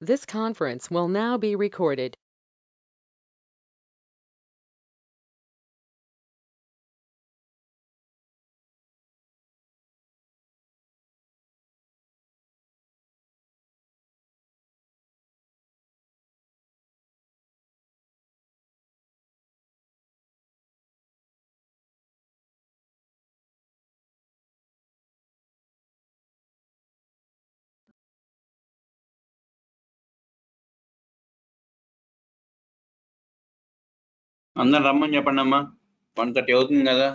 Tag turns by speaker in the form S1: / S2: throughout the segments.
S1: This conference will now be recorded.
S2: అందరు రమ్మని చెప్పండి అమ్మా 1:30 అవుతుంది కదా.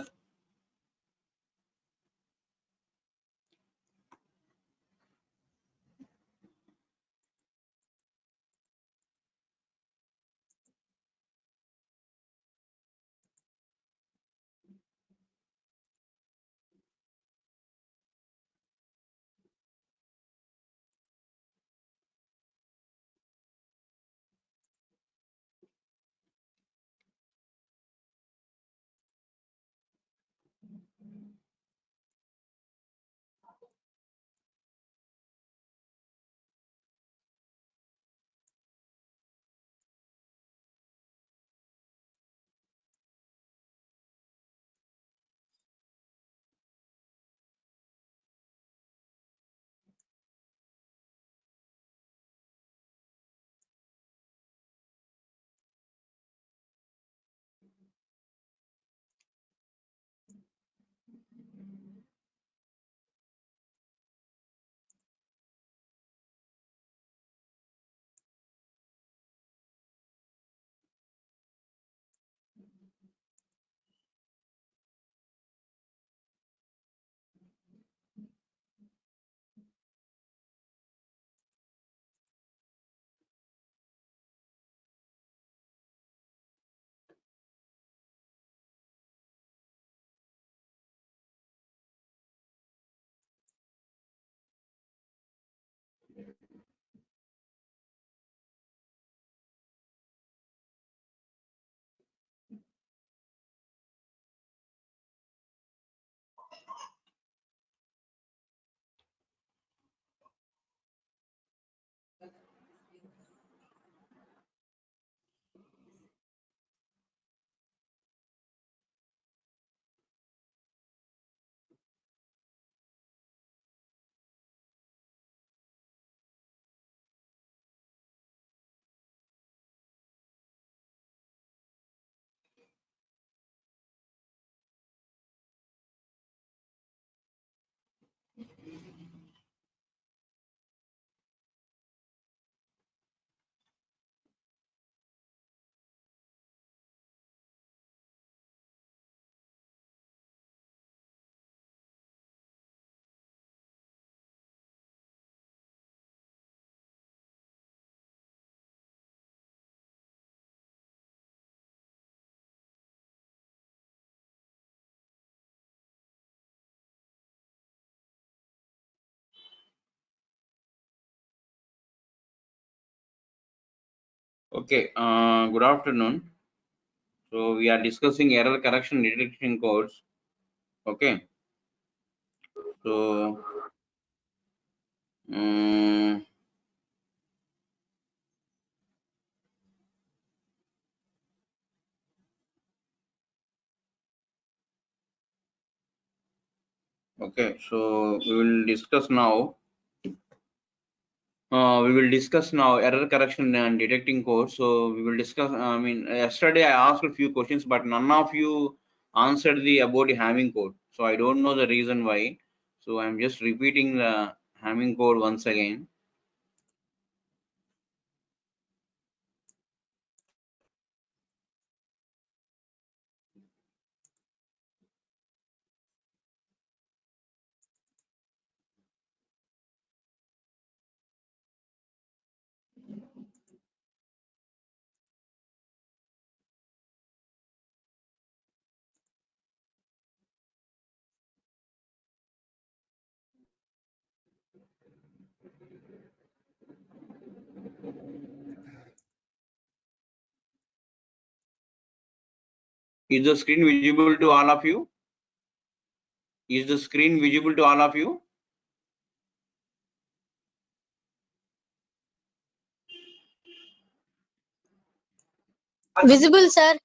S2: Okay, good afternoon. So we are discussing error correction detection codes. Okay, so okay, so we will discuss now. We will discuss now error correction and detecting codes. So we will discuss. I mean, yesterday I asked a few questions, but none of you answered the about the Hamming code. So I don't know the reason why. So I'm just repeating the Hamming code once again. Is the screen visible to all of you? Is the screen visible to all of you?
S3: Visible, sir.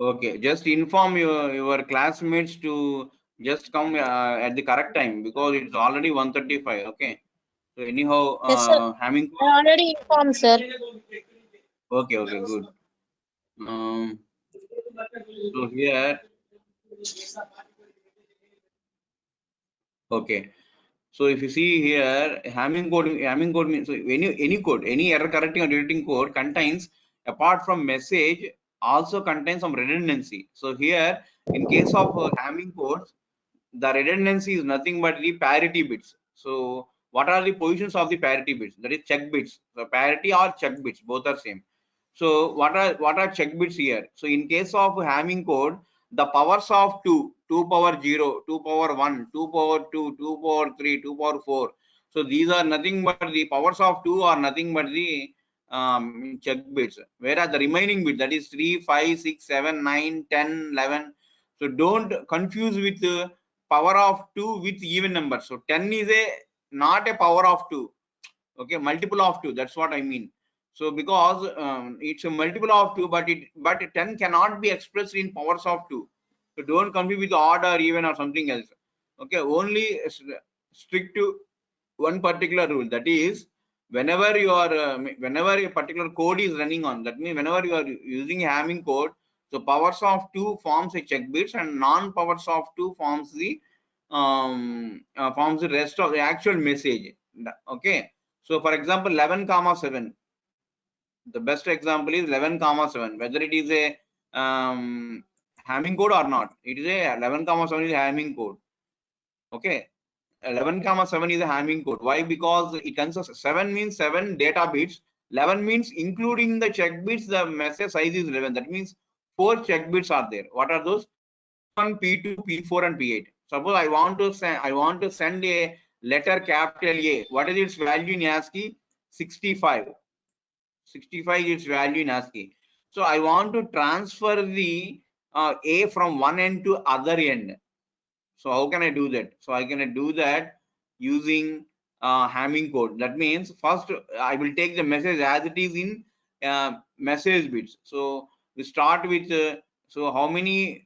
S2: Okay, just inform your classmates to just come at the correct time because it's already 1:35. Okay. So anyhow,
S3: Yes, sir.
S2: having.
S3: I already informed, sir.
S2: Okay, okay, good. So here, okay. So if you see here, Hamming code means so any code, any error correcting or deleting code contains, apart from message, also contains some redundancy. So here, in case of Hamming codes, the redundancy is nothing but the parity bits. So what are the positions of the parity bits? That is check bits. So parity or check bits, both are same. So what are check bits here? So in case of Hamming code, the powers of 2 power 0, 2 power 1, 2 power 2, 2 power 3, 2 power 4. So these are nothing but the powers of 2 are nothing but the check bits. Whereas the remaining bit, that is 3, 5, 6, 7, 9, 10, 11. So don't confuse with power of 2 with even number. So 10 is not a power of 2. Okay, multiple of 2. That's what I mean. So because it's a multiple of 2, but 10 cannot be expressed in powers of 2. So don't confuse with odd or even or something else. Okay, only strict to one particular rule. That is, whenever you are whenever a particular code is running on, that means whenever you are using a Hamming code, so powers of 2 forms a check bits and non powers of 2 forms the rest of the actual message. Okay. So for example, 11 comma 7, the best example is 11 comma 7, whether it is a Hamming code or not. It is a 11 comma 7 is a Hamming code. Okay. 11 comma 7 is a Hamming code. Why? Because it consists 7 means 7 data bits. 11 means including the check bits, the message size is 11. That means 4 check bits are there. What are those? P1, P2, P4, and P8. Suppose I want to send a letter capital A. What is its value in ASCII? 65. 65 is its value in ASCII. So I want to transfer the A from one end to other end. So how can I do that? So I can do that using Hamming code. That means first I will take the message as it is in message bits. So we start with so how many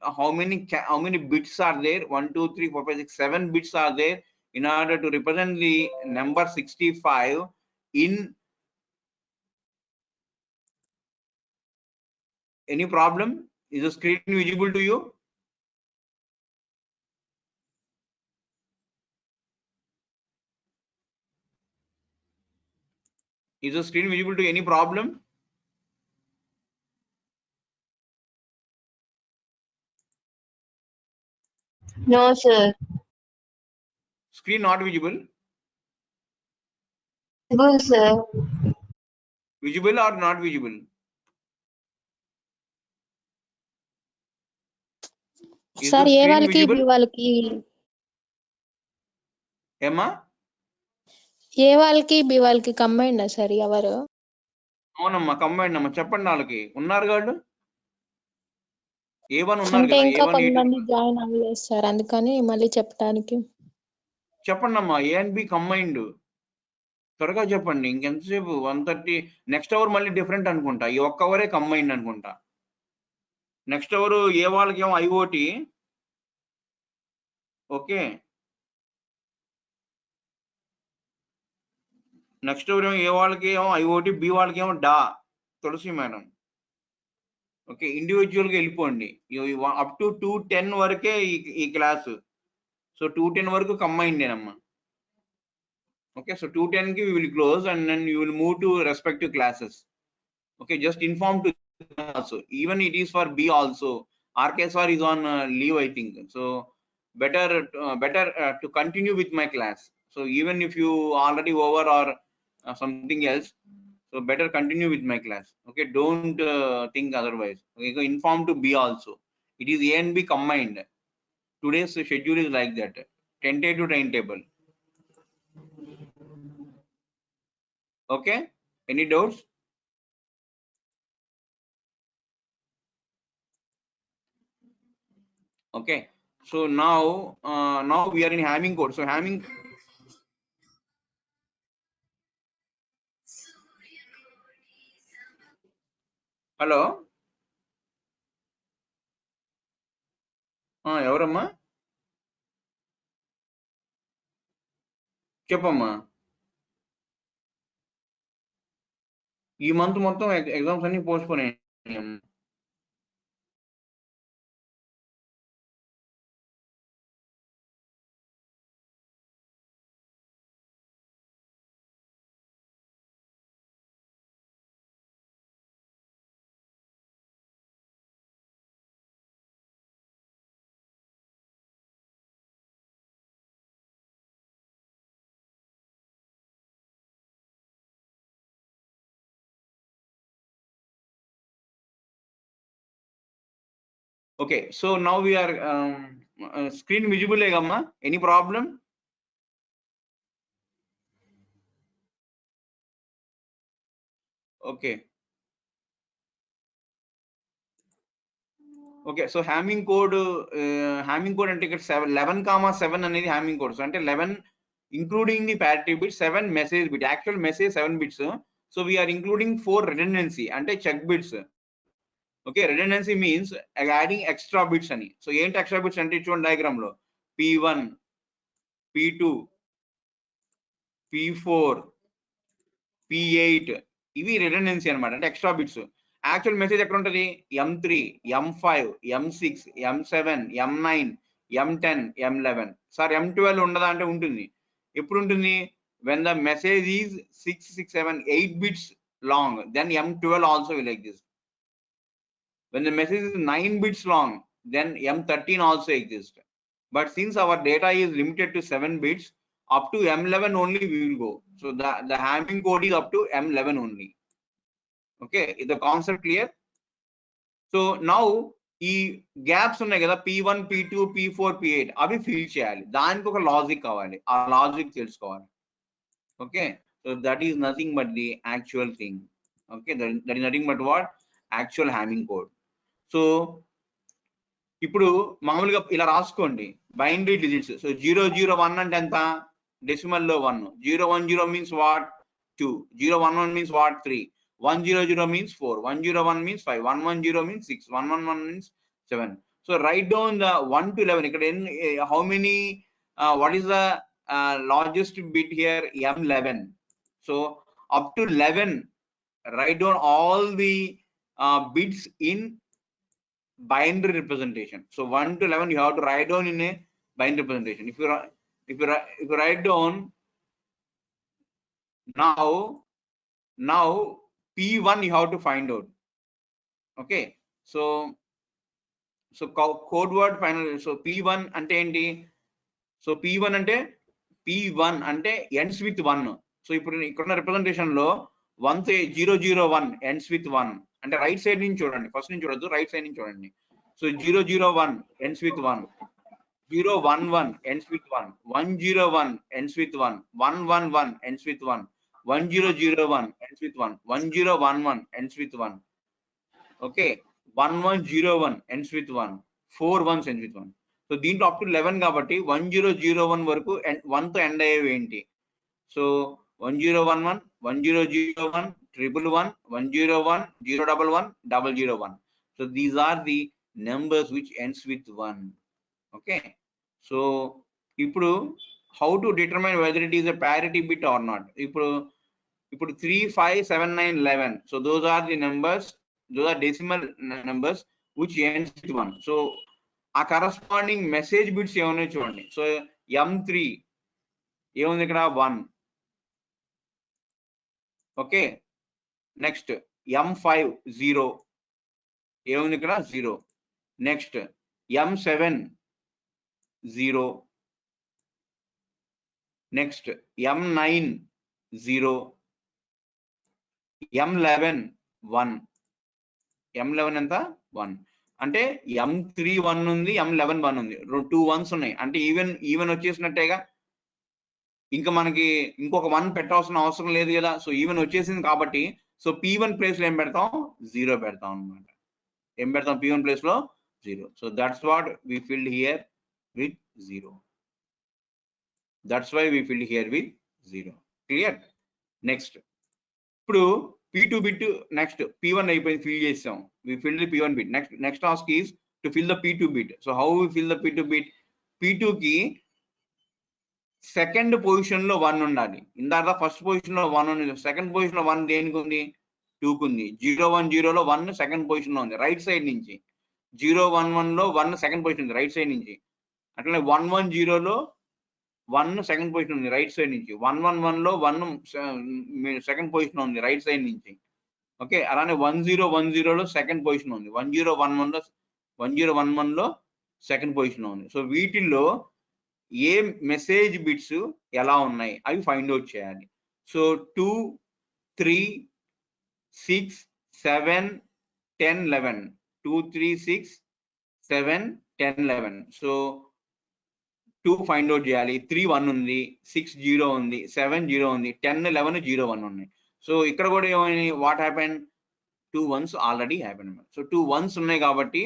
S2: bits are there? 1, 2, 3, 4, 5, 6, 7 bits are there in order to represent the number 65 in. Any problem? Is the screen visible to you? Is the screen visible to any problem?
S3: No, sir.
S2: Screen not visible?
S3: Visible, sir.
S2: Visible or not visible? Is
S3: Sir,
S2: the
S3: A
S2: screen
S3: వాళ్ళకి
S2: visible?
S3: B వాళ్ళకి
S2: ఏమ్మా?
S3: ఏ వాళ్ళకి B వాళ్ళకి combined sir ఎవరు?
S2: అవునమ్మా, combined అమ్మా. చెప్పండి వాళ్ళకి. ఉన్నారు వాళ్ళు A1 ఉన్నారు
S3: అంటే
S2: కదా,
S3: ఇంకా
S2: A1
S3: కొంతమంది
S2: A2
S3: జాయిన్ అవ్వలేదు సార్, అందుకని మళ్ళీ చెప్పడానికి.
S2: చెప్పండి అమ్మా. A and B combined. త్వరగా చెప్పండి. ఇంకెంతసేపు? 1:30. నెక్స్ట్ అవర్ మళ్ళీ డిఫరెంట్ అనుకుంటా. ఈ ఒక్క అవరే కంబైండ్ అనుకుంటా. నెక్స్ట్ అవర్ ఏ వాళ్ళకి ఏమో IoT. ఓకే, నెక్స్ట్ అవర్ ఏమో ఏ వాళ్ళకి ఏమో IoT, B వాళ్ళకి ఏమో డా తులసి మేడం. ఓకే, ఇండివిజువల్ గా వెళ్ళిపోండి. అప్ టు 2:10 వరకే ఈ క్లాసు. సో 2:10 వరకు combined ఏనమ్మా. Okay, so 2:10 we will close and then you will move to respective classes. Okay, just inform to them also. Even it is for B also. RKSR is on leave, I think. So better to continue with my class. So even if you already over or something else, so better continue with my class. Okay, don't think otherwise. Okay, so inform to B also. It is A and B combined. Today's schedule is like that. Tentative timetable. Okay, any doubts? Okay, so now we are in Hamming code. So Hamming, hello ఎవరమ్మా చెప్పమ్మా ఈ month మొత్తం exams అన్ని postpone అయ్యాయి okay so now we are screen visible ఏగమ్మా any problem okay okay so Hamming code అంటే ఇక్కడ 11,7 అనేది హ్యామింగ్ కోడ్ సో అంటే 11 including the parity bit 7 message bit actual message 7 bits so we are including 4 redundancy అంటే check bits okay redundancy means adding extra bits అని so ఏంటి extra bits అంటే చూడండి diagram లో P1 P2 P4 P8 ఇవి redundancy అన్నమాట అంటే ఎక్స్ట్రా బిట్స్ యాక్చువల్ మెసేజ్ ఎక్కడ ఉంటుంది M3 M5 M6 M7 M9 M10 M11 sir M12 ఉండదా అంటే ఉంటుంది ఎప్పుడు ఉంటుంది when the message is 6 6 7 8 bits long then M12 also will exist when the message is 9 bits long then M13 also exists but since our data is limited to 7 bits up to M11 only we will go so the Hamming code is up to M11 only okay is the concept clear so now ఈ gaps ఉన్నాయి కదా P1 P2 P4 P8 అవి fill చేయాలి దానికి ఒక logic కావాలి ఆ logic తెలుసుకోవాలి okay so that is nothing but the actual thing okay that is nothing but what actual Hamming code so ఇప్పుడు మామూలుగా ఇలా రాసుకోండి బైనరీ డిజిట్స్ సో 001 అంటే ఎంత డెసిమల్ లో 1 010 means what 2 011 means what 3 100 means 4 101 means 5 110 means 6 111 means 7 so write down the 1 to 11 ikkada how many what is the largest bit here M11 so up to 11 write down all the bits in binary representation so 1 to 11 you have to write down in a binary representation if you write down now P1 you have to find out okay so code word final so P1 ante enti so P1 ante ends with 1 so ippudu ikkuna representation lo 001 ends with 1 ante right side nunchi chudandi first nunchi chododdu right side nunchi chodandi so 001 ends with 1 011 ends with 1 101 ends with 1 111 ends with 1 1001 ends with 1 1011 ends with 1 okay 1101 ends with 1 41 ends with 1 so దీంట్లో up to 11 కాబట్టి 1001 వరకు 1 తో end అయ్యేవి ఏంటి so 1011 1001 111 101 011 001 so these are the numbers which ends with 1 okay so ఇప్పుడు how to determine whether it is a parity bit or not ఇప్పుడు 3 5 7 9 11 so those are the numbers those are decimal numbers which ends with 1 so ఆ corresponding message bits ఏమన్నాయో చూడండి so M3 ఏముంది ఇక్కడ 1 okay next M5 0 ఏముంది ఇక్కడ 0 next M7 0 next M9 0 M11 1 M11 ఎంత 1 అంటే M3 1 ఉంది M11 1 ఉంది 2 1s ఉన్నాయి అంటే ఈవెన్ వచ్చేసినట్టేగా ఇంకా మనకి ఇంకొక 1 పెట్టాల్సిన అవసరం లేదు కదా సో ఈవెన్ వచ్చేసింది కాబట్టి సో P1 ప్లేస్ లో ఏం పెడతాం 0 పెడతాం అన్నమాట ఏం పెడతాం P1 ప్లేస్ లో 0 so that's what we filled here with 0 that's why we filled here with 0 clear next ఇప్పుడు P2 bit next P1 అయిపోయింది fill చేసాం. We filled the P1 bit. Next task is to fill the P2 bit. So how we fill the P2 bit? P2 కి second position లో 1 ఉండాలి. ఇందాక first position లో 1 ఉంది, second position లో 1 దేనికి ఉంది? 2 కు ఉంది. 010 లో 1 సెకండ్ పొజిషన్ లో ఉంది రైట్ సైడ్ నుంచి. 011 లో 1 సెకండ్ పొజిషన్ ఉంది రైట్ సైడ్ నుంచి. అట్లనే 110 లో 1 సెకండ్ పొజిషన్ ఉంది రైట్ సైడ్ నుంచి. 111 లో 1 సెకండ్ పొజిషన్ ఉంది రైట్ సైడ్ నుంచి. ఓకే, అలానే 1010 లో సెకండ్ పొజిషన్ ఉంది. 1011 లో సెకండ్ పొజిషన్ ఉంది. సో వీటిల్లో ఏ మెసేజ్ బిట్స్ ఎలా ఉన్నాయి అవి ఫైండ్ అవుట్ చేయాలి. సో 2, 3, 6, 7, 10, 11. 2, 3, 6, 7, 10, 11. సో 2 ఫైండ్ అవుట్ చేయాలి. 3 1 ఉంది, 6 0 ఉంది, 7 0 ఉంది, 10 11 0 1 ఉన్నాయి. సో ఇక్కడ కూడా ఏమైంది? What happen? 2 1s already happen. So 2 1s ఉన్నాయి కాబట్టి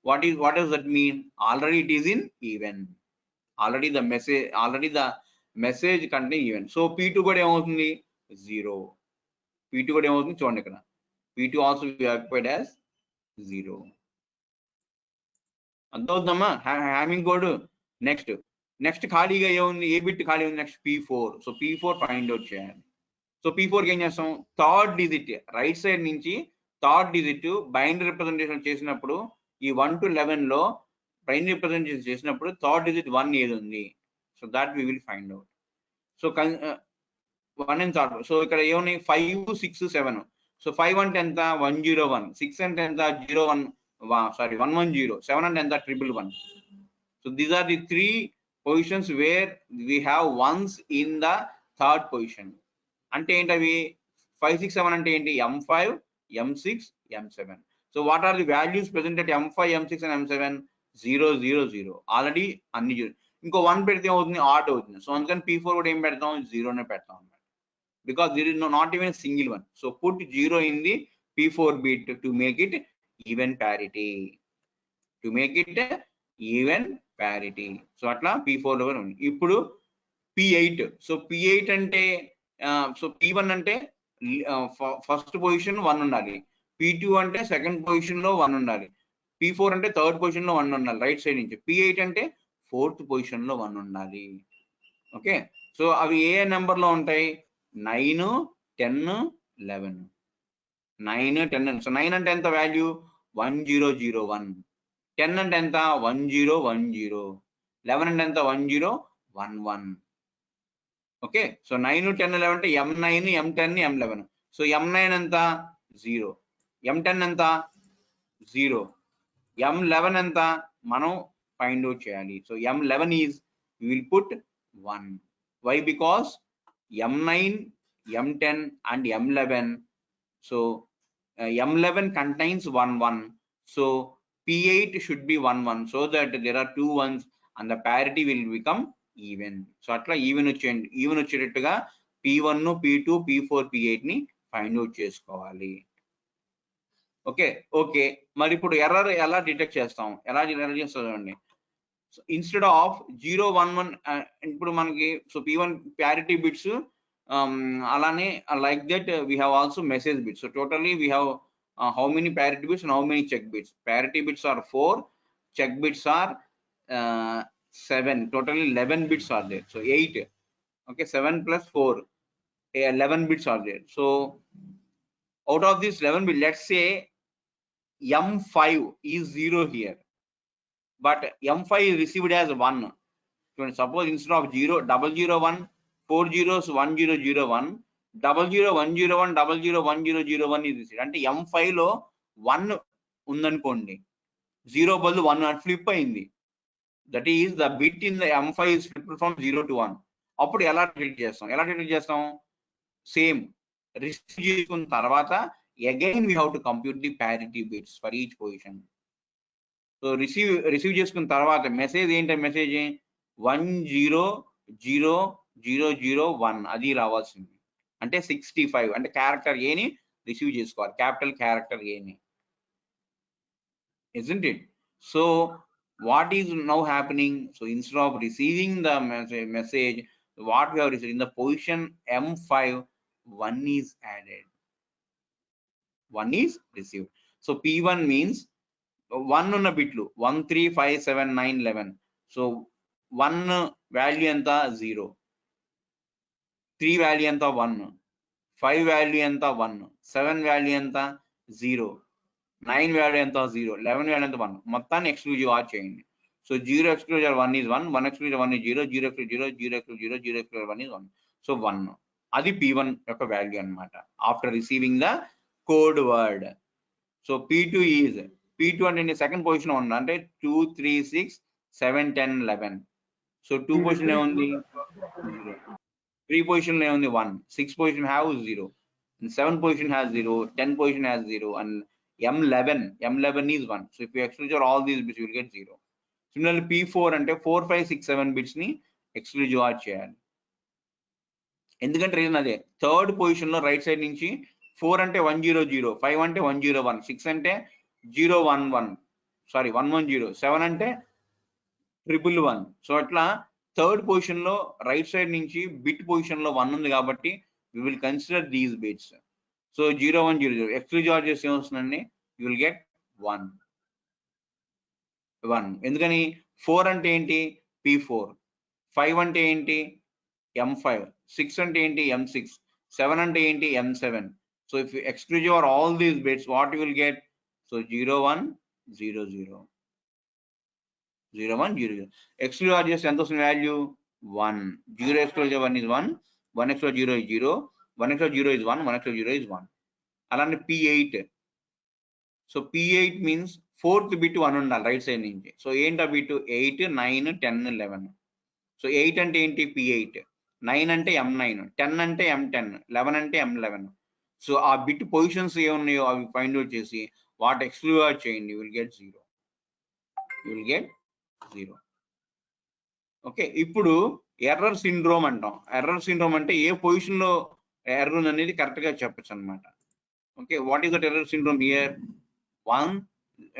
S2: what does that mean? Already it is in even. Already the message contain even. So P2 కూడా ఏమవుతుంది? 0. P2 కూడా ఏమవుతుంది చూడండి ఇక్కడ. P2 also we occupied as 0. అర్థమవుతుందమ్మా హ్యామింగ్ కోడ్. నెక్స్ట్ ఖాళీగా ఏముంది? ఏ బిట్ ఖాళీ ఉంది? Next P4. So P4 find out చేయాలి. సో P4 కి ఏం చేస్తాం? థర్డ్ డిజిట్ రైట్ సైడ్ నుంచి థర్డ్ డిజిట్ బైనరీ రిప్రజెంటేషన్ చేసినప్పుడు ఈ 1 to 11 లో బైనరీ రిప్రజెంటేషన్ చేసినప్పుడు థర్డ్ డిజిట్ 1 ఏది ఉంది? So that we will find out. So 1 and third. So ఇక్కడ ఏమున్నాయి? 5 6 7. సో 5 అంటే ఎంత? 101. 6 అంటే ఎంత? 110. 7 అంటే ఎంత? 111. So these are the 3 positions where we have ones in the third position. అంటే ఏంటవి? 5 6 7 అంటే ఏంటి? M5 M6 M7. So what are the values present at M5 M6 and M7? 0 0 0. Already అన్ని 0. ఇంకో 1 పెడితే అవుతుంది? ఆడ్ అవుతుంది. సో అందుకని P4 కూడా ఏం పెడతాం? 0 నే పెడతాం అన్నమాట. Because there is not even a single one. So put 0 in the P4 bit to make it even parity. So అట్లా P4 లో ఉంది. ఇప్పుడు P8. సో P8 అంటే సో P1 అంటే ఫస్ట్ పొజిషన్ 1 ఉండాలి. P2 అంటే సెకండ్ పొజిషన్ లో 1 ఉండాలి. P4 అంటే థర్డ్ పొజిషన్ లో 1 ఉండాలి రైట్ సైడ్ నుంచి. P8 అంటే ఫోర్త్ పొజిషన్ లో 1 ఉండాలి. ఓకే, సో అవి ఏ నెంబర్ లో ఉంటాయి? 9 10 11. 9 10. సో 9 అంటే ఎంత వాల్యూ? 1001. 10 అంటే ఎంత? 1010. 11 అంటే ఎంత? 1011. ఓకే, సో 9 10 11 అంటే M9 M10 M11. So M9 ఎంత? 0. M10 ఎంత? 0. M11 ఎంత? మనం ఫైండ్ అవుట్ చేయాలి. So M11 is we will put 1. Why? Because M9 M10 and M11. So M11 contains 1 1. So P8 should be 1 1 so that there are 2 1s and the parity will become even. So అట్లా even వచ్చేటట్టుగా P1 P2 P4 P8 ని find out చేసుకోవాలి. Okay, మరి ఇప్పుడు error ఎలా detect చేస్తాం? ఎలా చేస్తామండి? సో ఇన్స్టెడ్ ఆఫ్ 0 1 1 ఇప్పుడు మనకి సో P1 ప్యారిటీ బిట్స్ అలానే like that we have also message bits. So totally we have how many parity bits and how many check bits? Parity bits are 4, check bits are 7. Totally 11 bits are there. So 8. Okay, 7 plus 4, 11 bits are there. So out of this 11 bits, let's say M5 is 0 here, but M5 is received as 1. So suppose instead of 0 001 4 zeros 1001 00101 001001 is received. అంటే M5 లో 1 ఉందనుకోండి, 0 బదులు 1 flip అయింది. That is the bit in the M5 is flipped from 0 to 1. అప్పుడు ఎలా detect చేస్తాం? Same receive చేసుకున్న తర్వాత again we have to compute the parity bits for each position. So receive చేసుకున్న తర్వాత మెసేజ్ ఏంటి? మెసేజ్ 100001 అది రావాల్సింది. అంటే 65 అంటే క్యారెక్టర్ ఏని రిసీవ్ చేసుకోవాలి, క్యాపిటల్ క్యారెక్టర్ ఏని, isn't it? So what is now happening? So instead of receiving the message what we have received in the position M5, 1 is added. 1 is received. So P1 means 1 ఉన్న బిట్లు 1 3 5 7 9 11. So 1 value ఎంత 0, 3 value ఎంత 1, 5 value ఎంత 1, 7 value ఎంత 0, 9 value ఎంత 0, 11 value ఎంత 1. మొత్తాన్ని exclusive are చేయండి. So 0 exclusive 1 is 1, 1 exclusive 1 is 0, 0 exclusive 0, 0 exclusive 0, 0 exclusive 1 is 1. So 1 అది P1 యొక్క వాల్యూ అన్నమాట after receiving the code word. So P2 is P2 అంటే సెకండ్ పొజిషన్ ఉంది అంటే 2 3 6 7 10 11. సో 2 పొజిషన్ ఏముంది 0, 3 పొజిషన్ ఏముంది 1, 6 position have 0, 7 position has 0, 10 position has 0 and M11 is 1. So if you exclude all these bits you will get 0. Similarly P4 అంటే 4 5 6 7 bits ని exclusive are చేయాలి. ఎందుకంటే reason అదే, థర్డ్ పొజిషన్ లో రైట్ సైడ్ నుంచి 4 అంటే 100, 5 అంటే 101, 6 అంటే 011 సారీ 110, 7 అంటే 111. సో అట్లా థర్డ్ పొజిషన్ లో రైట్ సైడ్ నుంచి బిట్ పొజిషన్ లో 1 ఉంది కాబట్టి we will consider these bits. So 0100 exclusive are చేస్తే ఏమొస్తుందండి, you will get 1. ఎందుకని 4 అంటే ఏంటి P4, 5 అంటే ఏంటి M5, 6 అంటే ఏంటి M6, 7 అంటే ఏంటి M7. So if you exclude all these bits, what you will get? So 0100, 0100 exclude R just ఎంత వస్తుంది value 1, 0 exclude 1 is 1, 1 exclude 0 is 0, 1 exclude 0 is 1, 1 exclude 0 is 1. అలానే P8. So P8 means fourth bit 1 ఉండాలి right side నుంచి. So ఏంటి ఆ bit 8 9 10 11. So 8 అంటే ఏంటి P8, 9 అంటే M9, 10 అంటే M10, 11 అంటే M11. సో ఆ బిట్ పొజిషన్స్ ఏమున్నాయో అవి ఫైండ్ అవుట్ చేసి వాట్ ఎక్స్క్లూడ్ చేయండి, you will get 0. ఓకే, ఇప్పుడు ఎర్రర్ సిండ్రోమ్ అంటాం. ఎర్రర్ సిండ్రోమ్ అంటే ఏ పొజిషన్ లో ఎర్రర్ అనేది కరెక్ట్ గా చెప్పచ్చు అనమాట. Okay, what is that error syndrome here? 1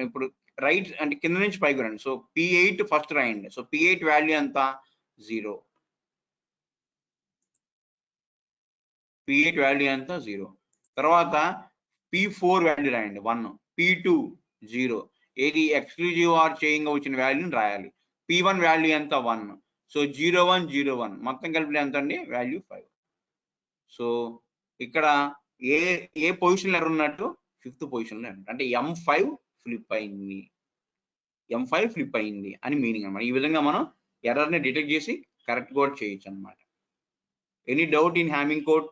S2: ఇప్పుడు రైట్ అంటే కింద నుంచి పైకి రండి. సో P8 ఫస్ట్ రాయండి. సో P8 వాల్యూ ఎంత 0, P8 వాల్యూ ఎంత 0. తర్వాత P4 వాల్యూ రాయండి 1, P2 0. ఏది ఎక్స్క్లూజివ్ ఆర్ చేయింగ్ వచ్చిన వాల్యూని రాయాలి. P1 వాల్యూ ఎంత 1. సో 0101 మొత్తం కలిపి ఎంత అండి వాల్యూ 5. సో ఇక్కడ ఏ పొజిషన్ లో ఎర్రర్ ఉన్నట్టు, ఫిఫ్త్ పొజిషన్ లో అంటే M5 ఫ్లిప్ అయింది అని మీనింగ్ అన్నమాట. ఈ విధంగా మనం ఎర్రర్ ని డిటెక్ట్ చేసి కరెక్ట్ కోడ్ చేయొచ్చు అన్నమాట. Any doubt in Hamming code?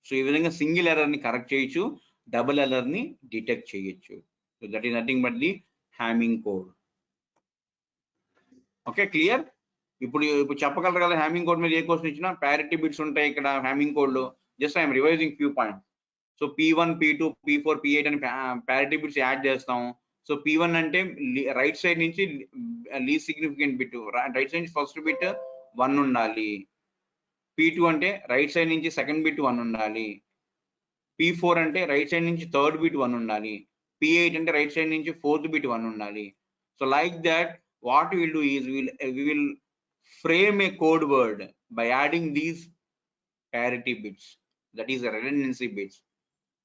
S2: So ఈ విధంగా సింగిల్ ఎర్రర్ ని కరెక్ట్ చేయొచ్చు, డబుల్ ఎర్రర్ ని డిటెక్ట్ చేయొచ్చు. So that is nothing but the Hamming code. Okay, clear? ఇప్పుడు చెప్పగలరు కదా హ్యామింగ్ కోడ్ మీద ఏ క్వశ్చన్ ఇచ్చినా ప్యారిటీ బిట్స్ ఉంటాయి ఇక్కడ హ్యామింగ్ కోడ్ లో. Just I'm revising few points. So P1 P2 P4 P8 అని ప్యారిటీ బిట్స్ యాడ్ చేస్తాం. సో P1 అంటే రైట్ సైడ్ నుంచి least significant bit, right side నుంచి ఫస్ట్ బిట్ 1 ఉండాలి. P2 అంటే రైట్ సైడ్ నుంచి సెకండ్ బిట్ 1 ఉండాలి. P4 అంటే రైట్ సైడ్ నుంచి థర్డ్ బిట్ 1 ఉండాలి. P8 అంటే రైట్ సైడ్ నుంచి ఫోర్త్ బిట్ 1 ఉండాలి. So like that what we will do is we will frame a code word by adding these parity bits, that is the redundancy bits.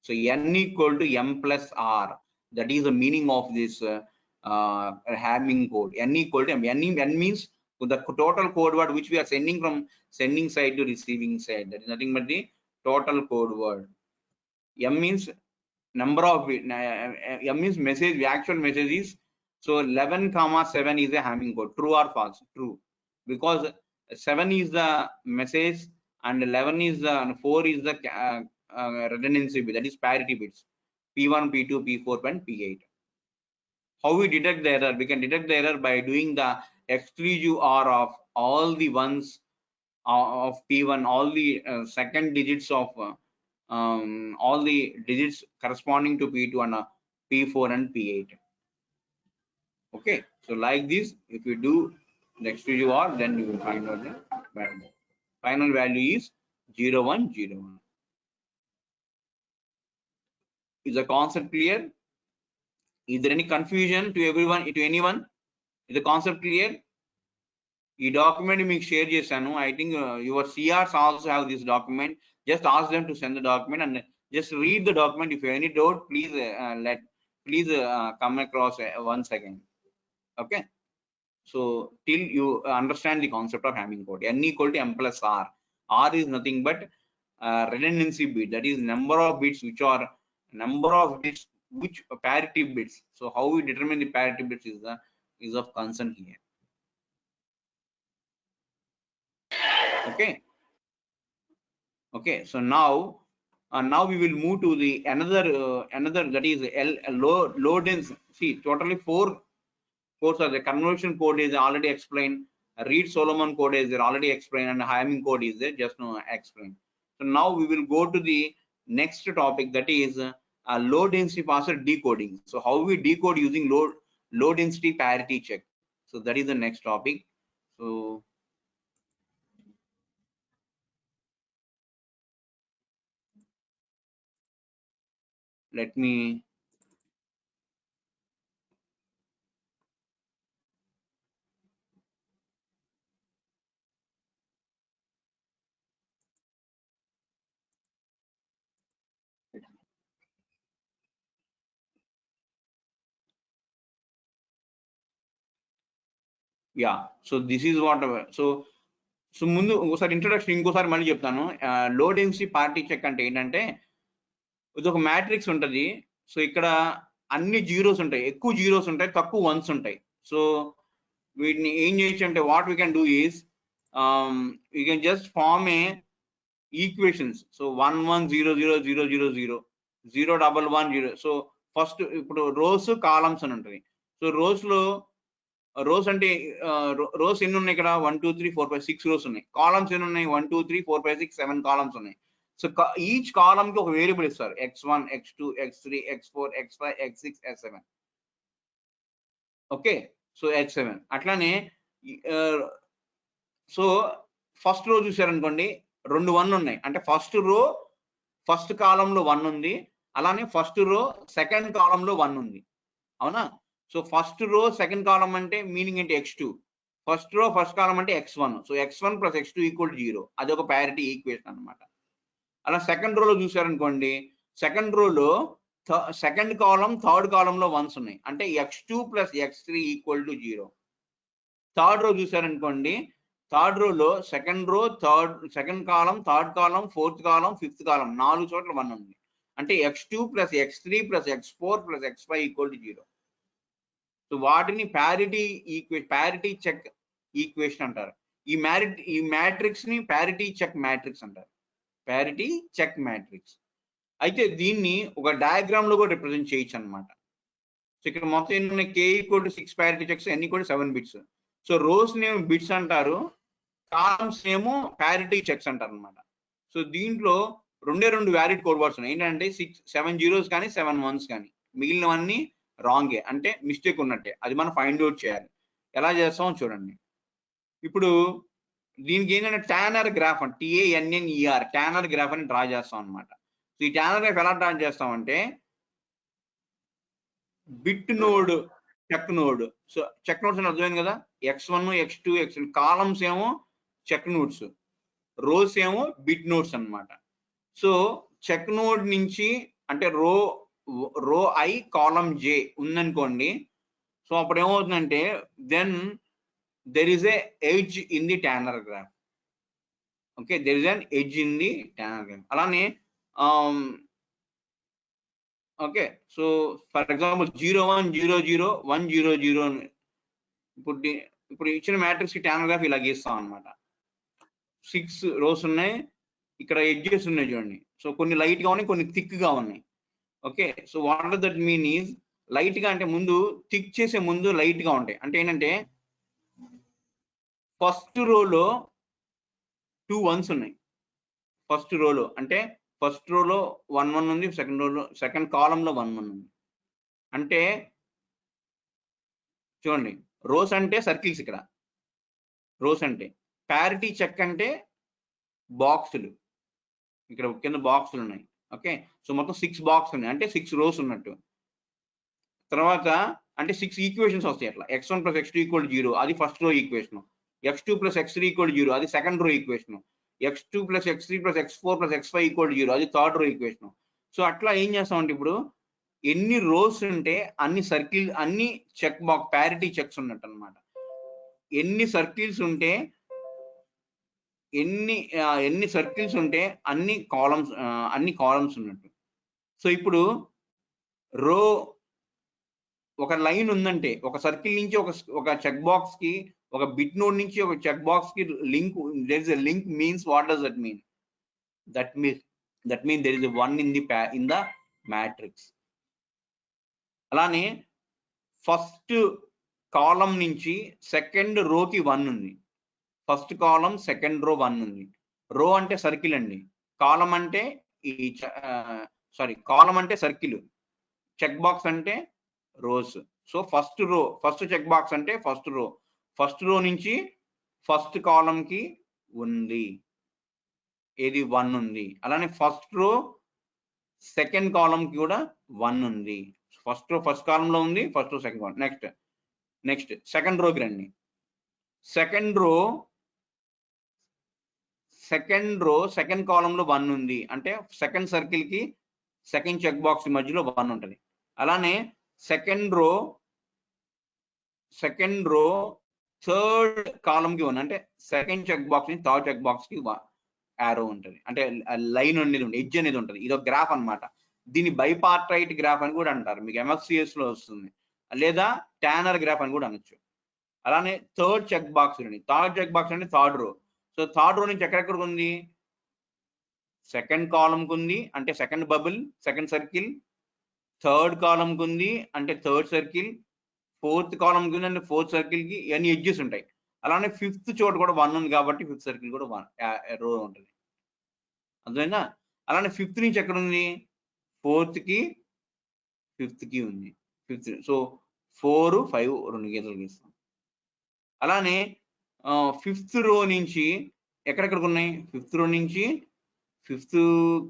S2: So n equal to m plus r, that is the meaning of this Hamming code. N equal to m. N means the total code word which we are sending from sending side to receiving side. That is nothing but the total code word. M means number of bit. M means message. The actual message is, so 11,7 is a Hamming code. True or false? True, because 7 is the message and 11 is the, and 4 is the redundancy bit, that is parity bits. P1, P2, P4 and P8. How we detect the error? We can detect the error by doing the exclusive OR of all the ones of P1, all the second digits of all the digits corresponding to P2 and P4 and P8. Okay, so like this, if you do the exclusive OR, then you will find out the value. Final value is 0101. Is the concept clear? Is there any confusion to everyone, to anyone? Is the concept clear? ఈ document మీకు share చేశాను. I think your CRs also have this document. Just ask them to send the document and just read the document. If you have any doubt, please come across once again. Okay, so till you understand the concept of Hamming code, n equal to m plus r. R is nothing but redundancy bit, that is number of bits which are which parity bits. So how we determine the parity bits is of concern here. Okay, so now we will move to the another that is low density. See, totally four codes are the conversion code is already explained, Reed-Solomon code is already explained, and Hamming code is there just now explained. So now we will go to the next topic, that is low density parser decoding. So how we decode using low density parity check. So that is the next topic. So let me so this is what so ముందు ఒకసారి introduction ఇంకోసారి మళ్ళీ చెప్తాను. Low density party check అంటే ఏంటంటే ఇది ఒక matrix ఉంటుంది. సో ఇక్కడ అన్ని జీరోస్ ఉంటాయి, ఎక్కువ జీరోస్ ఉంటాయి, తక్కువ వన్స్ ఉంటాయి. సో వీటిని ఏం చేయొచ్చు అంటే what we can do is you can just form a equations. So 1 1 0 0 0 0 0 0 1 1 0. So first ఇప్పుడు రోస్ కాలమ్స్ అని ఉంటుంది. సో రోస్ అంటే రోస్ ఎన్ని ఉన్నాయి ఇక్కడ 1 2 3 4 5 6 రోస్ ఉన్నాయి. కాలమ్స్ ఎన్ని ఉన్నాయి 1 2 3 4 5 6 7 కాలమ్స్ ఉన్నాయి. సో ఈచ్ కాలమ్ కి ఒక వేరియబుల్ ఇస్తారు, x1 x2 x3 x4 x5 x6 x7. Okay, so x7 అట్లానే సో ఫస్ట్ రో చూసారనుకోండి 2 1 ఉన్నాయి, అంటే ఫస్ట్ కాలంలో 1 ఉంది, అలానే ఫస్ట్ రో సెకండ్ కాలంలో 1 ఉంది, అవునా? సో ఫస్ట్ రో సెకండ్ కాలం అంటే మీనింగ్ ఏంటి x2, ఫస్ట్ రో ఫస్ట్ కాలం అంటే x1. So x1 plus x2 equal 0, అది ఒక ప్యారిటీ ఈక్వేషన్ అన్నమాట. అలా సెకండ్ రోలో చూసారనుకోండి, సెకండ్ రోలో సెకండ్ కాలం థర్డ్ కాలంలో 1s ఉన్నాయి, అంటే x2 plus x3 equal to 0. Third row చూసారనుకోండి, థర్డ్ రోలో second column third column fourth column fifth column 4 చోట్ల 1 ఉంది, అంటే x2 plus x3 plus x4 plus x5 equal to 0. So వాటిని ప్యారిటీ చెక్ ఈక్వేషన్ అంటారు. ఈ మ్యాట్రిక్స్ ని ప్యారిటీ చెక్ మ్యాట్రిక్స్ అంటారు, ప్యారిటీ చెక్ మ్యాట్రిక్స్. అయితే దీన్ని ఒక డయాగ్రామ్ లో కూడా రిప్రజెంట్ చేయొచ్చు అనమాట. సో ఇక్కడ మొత్తం ఎన్ని ఉన్నాయి, k equal to 6 parity checks, n equal to 7 bits. So rows name bits అంటారు, కాలమ్స్ ఏమో ప్యారిటీ చెక్స్ అంటారు అనమాట. సో దీంట్లో 2 వ్యాలిడ్ కోడ్ వర్డ్స్ ఉన్నాయి, ఏంటంటే 7 జీరోస్ కానీ 7 1s కానీ, మిగిలినవన్నీ రాంగే, అంటే మిస్టేక్ ఉన్నట్టే. అది మనం ఫైండ్ అవుట్ చేయాలి. ఎలా చేస్తామో చూడండి. ఇప్పుడు దీనికి ఏంటంటే టానర్ గ్రాఫ్ అంటే TANNER టానర్ గ్రాఫ్ అని డ్రా చేస్తాం అనమాట. సో ఈ టానర్ గ్రాఫ్ ఎలా డ్రా చేస్తామంటే bit node check node. So check nodes అని అర్థమైంది కదా, x1 x2 x3 కాలమ్స్ ఏమో చెక్ నోడ్స్, రోస్ ఏమో బిట్ నోడ్స్ అన్నమాట. సో చెక్ నోడ్ నుంచి అంటే రో I కాలం J ఉందనుకోండి, సో అప్పుడు ఏమవుతుందంటే then there is a edge in the Tanner graph. Okay, there is an edge in the Tanner graph. అలానే okay, so for example 0 1 0 0 1 0 0 ఇప్పుడు ఇచ్చిన matrix కి Tanner graph ఇలా గీస్తాం అనమాట. 6 రోస్ ఉన్నాయి, ఇక్కడ ఎడ్జెస్ ఉన్నాయి చూడండి. సో కొన్ని లైట్ గా ఉన్నాయి, కొన్ని థిక్ గా ఉన్నాయి. Okay, so what does that mean is, light గా అంటే ముందు థిక్ చేసే ముందు లైట్ గా ఉంటాయి. అంటే ఏంటంటే ఫస్ట్ రోలో 2 1s ఉన్నాయి, ఫస్ట్ రోలో అంటే ఫస్ట్ రోలో 1 1 ఉంది, సెకండ్ కాలంలో 1 1 ఉంది. అంటే చూడండి, రోస్ అంటే సర్కిల్స్, ఇక్కడ రోస్ అంటే ప్యారిటీ చెక్ అంటే బాక్సులు, ఇక్కడ కింద బాక్సులు ఉన్నాయి. ఓకే, సో మొత్తం 6 బాక్స్ ఉన్నాయి, అంటే 6 రోస్ ఉన్నట్టు. తర్వాత అంటే 6 ఈక్వేషన్స్ వస్తాయి అట్లా, x1 plus x2 ఈక్వల్ 0, అది first row equation. x2 plus x3 equal to 0 అది second row equation, x2 plus x3 plus x4 plus x5 equal to 0 అది థర్డ్ రో ఈక్వేషన్. సో అట్లా ఏం చేస్తామంటే ఇప్పుడు ఎన్ని రోస్ ఉంటే అన్ని సర్కిల్ అన్ని చెక్ బాక్స్ ప్యారిటీ చెక్స్ ఉన్నట్టు అనమాట. ఎన్ని సర్కిల్స్ ఉంటే ఎన్ని సర్కిల్స్ ఉంటే అన్ని కాలమ్స్ ఉన్నట్టు. సో ఇప్పుడు రో ఒక లైన్ ఉందంటే ఒక సర్కిల్ నుంచి ఒక చెక్ బాక్స్ కి ఒక బిట్ నోడ్ నుంచి ఒక చెక్ బాక్స్ కి link, there is a link means what does that mean? That mean there is a 1 in the matrix. అలానే ఫస్ట్ కాలం నుంచి సెకండ్ రోకి 1 ఉంది. ఫస్ట్ కాలం సెకండ్ రో 1 ఉంది. రో అంటే సర్కిల్ అండి, కాలం అంటే కాలం అంటే సర్కిల్, చెక్ బాక్స్ అంటే rows. So first check box అంటే ఫస్ట్ రో నుంచి ఫస్ట్ కాలం కి ఉంది ఏది 1 ఉంది. అలానే ఫస్ట్ రో సెకండ్ కాలం కి కూడా 1 ఉంది. ఫస్ట్ కాలం లో ఉంది, first row second column. Next second రోకి రండి. సెకండ్ రో సెకండ్ కాలం లో 1 ఉంది అంటే సెకండ్ సర్కిల్ కి సెకండ్ చెక్ బాక్స్ మధ్యలో 1 ఉంటుంది. అలానే సెకండ్ రో థర్డ్ కాలం కి 1 అంటే సెకండ్ చెక్ బాక్స్ నుంచి థర్డ్ చెక్ బాక్స్ కి యారో ఉంటుంది, అంటే లైన్ అనేది ఉంటుంది, ఎడ్జ్ అనేది ఉంటుంది. ఇది ఒక గ్రాఫ్ అన్నమాట. దీన్ని బైపార్టైట్ గ్రాఫ్ అని కూడా అంటారు, మీకు MFCS లో వస్తుంది, లేదా ట్యానర్ గ్రాఫ్ అని కూడా అనొచ్చు. అలానే థర్డ్ చెక్ బాక్స్ అంటే third row. So third row నుంచి ఎక్కడెక్కడికి ఉంది? సెకండ్ కాలం కు ఉంది అంటే second bubble second circle, third కాలం కు ఉంది అంటే థర్డ్ సర్కిల్, ఫోర్త్ కాలం కి ఉంది అంటే ఫోర్త్ సర్కిల్ కి అన్ని ఎడ్జెస్ ఉంటాయి. అలానే ఫిఫ్త్ చోట కూడా 1 ఉంది కాబట్టి ఫిఫ్త్ సర్కిల్ కూడా 1 రో ఉంటుంది. అర్థమైందా? అలానే ఫిఫ్త్ నుంచి ఎక్కడ ఉంది? ఫోర్త్ కి ఫిఫ్త్ కి ఉంది. సో 4 5 2 గీతలు గీస్తాం. అలానే ఫిఫ్త్ రో నుంచి ఎక్కడెక్కడికి ఉన్నాయి? ఫిఫ్త్ రో నుంచి ఫిఫ్త్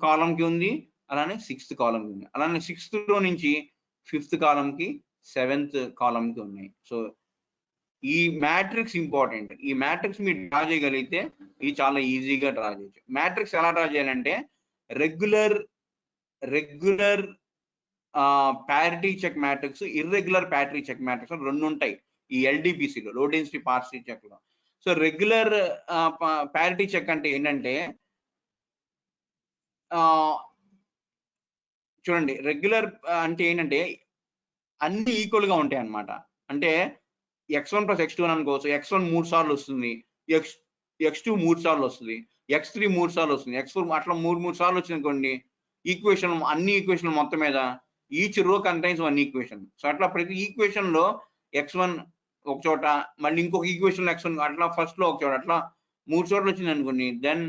S2: కాలం కి ఉంది, అలానే సిక్స్త్ కాలం కి ఉంది. అలానే సిక్స్త్ రో నుంచి ఫిఫ్త్ కాలం కి సెవెంత్ కాలం కి ఉన్నాయి. సో ఈ మ్యాట్రిక్స్ ఇంపార్టెంట్. ఈ మ్యాట్రిక్స్ మీరు డ్రా చేయగలిగితే ఇది చాలా ఈజీగా డ్రా చేయొచ్చు. మ్యాట్రిక్స్ ఎలా డ్రా చేయాలంటే regular parity check matrix, irregular parity check matrix రెండు ఉంటాయి ఈ LDPCలో, లో డెన్సిటీ పార్సిటీ చెక్ లో. సో రెగ్యులర్ ప్యారిటీ చెక్ అంటే ఏంటంటే చూడండి, రెగ్యులర్ అంటే ఏంటంటే అన్ని ఈక్వల్ గా ఉంటాయి అన్నమాట. అంటే x1 plus x2 అని అనుకోవచ్చు. x1 3 సార్లు వస్తుంది, x2 3 సార్లు వస్తుంది, x3 3 సార్లు వస్తుంది, x4 అట్లా 3 సార్లు వచ్చింది అనుకోండి. అన్ని ఈక్వేషన్ మొత్తం మీద each row contains 1 equation. So అట్లా ప్రతి ఈక్వేషన్ లో x1 ఒక చోట, మళ్ళీ ఇంకొక ఈక్వేషన్ లో x1 అట్లా ఫస్ట్ లో ఒక చోట, అట్లా 3 చోట్ల వచ్చింది అనుకోండి. దెన్